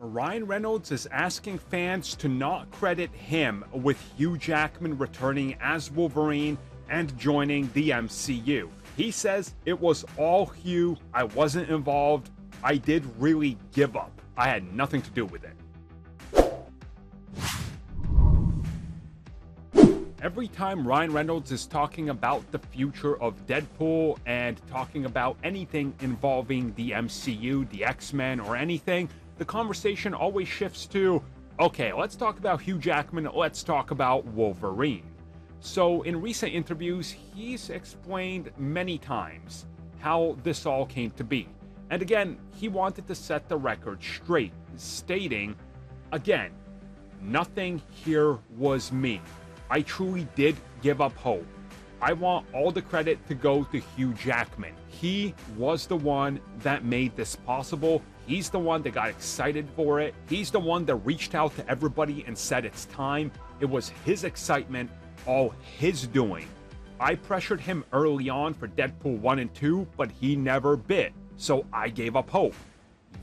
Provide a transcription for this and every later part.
Ryan Reynolds is asking fans to not credit him with Hugh Jackman returning as Wolverine and joining the MCU. He says it was all Hugh, I wasn't involved, I did really give up. I had nothing to do with it. Every time Ryan Reynolds is talking about the future of Deadpool and talking about anything involving the MCU, the X-Men, or anything, the conversation always shifts to, okay, let's talk about Hugh Jackman, let's talk about Wolverine. So in recent interviews, he's explained many times how this all came to be. And again, he wanted to set the record straight, stating, again, nothing here was me. I truly did give up hope. I want all the credit to go to Hugh Jackman. He was the one that made this possible. He's the one that got excited for it. He's the one that reached out to everybody and said it's time. It was his excitement, all his doing. I pressured him early on for Deadpool 1 and 2, but he never bit. So I gave up hope.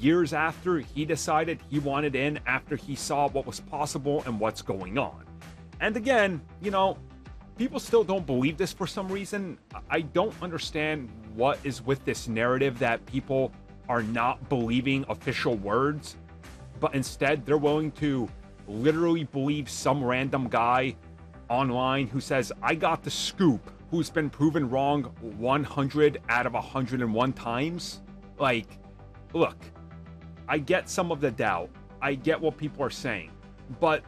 Years after, he decided he wanted in after he saw what was possible and what's going on. And again, you know, people still don't believe this for some reason. I don't understand what is with this narrative that people are not believing official words, but instead they're willing to literally believe some random guy online who says, I got the scoop, who's been proven wrong 100 out of 101 times. Like, look, I get some of the doubt. I get what people are saying, but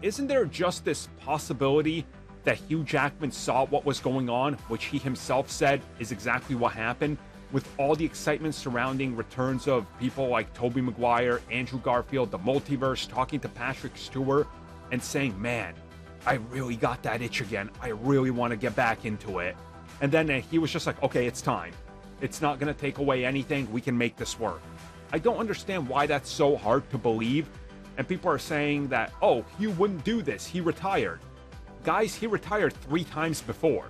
isn't there just this possibility that Hugh Jackman saw what was going on, which he himself said is exactly what happened, with all the excitement surrounding returns of people like Tobey Maguire, Andrew Garfield, the multiverse, talking to Patrick Stewart and saying, man, I really got that itch again. I really want to get back into it. And then he was just like, okay, it's time. It's not going to take away anything. We can make this work. I don't understand why that's so hard to believe. And people are saying that, oh, Hugh wouldn't do this. He retired. Guys, he retired 3 times before.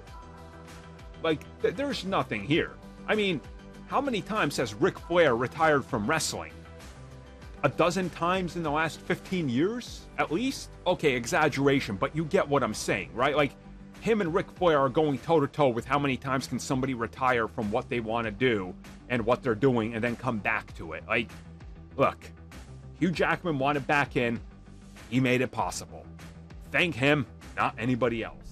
Like, there's nothing here. I mean, how many times has Ric Flair retired from wrestling? A dozen times in the last 15 years, at least? Okay, exaggeration, but you get what I'm saying, right? Like, him and Ric Flair are going toe-to-toe with how many times can somebody retire from what they want to do and what they're doing and then come back to it. Like, look, Hugh Jackman wanted back in. He made it possible. Thank him, not anybody else.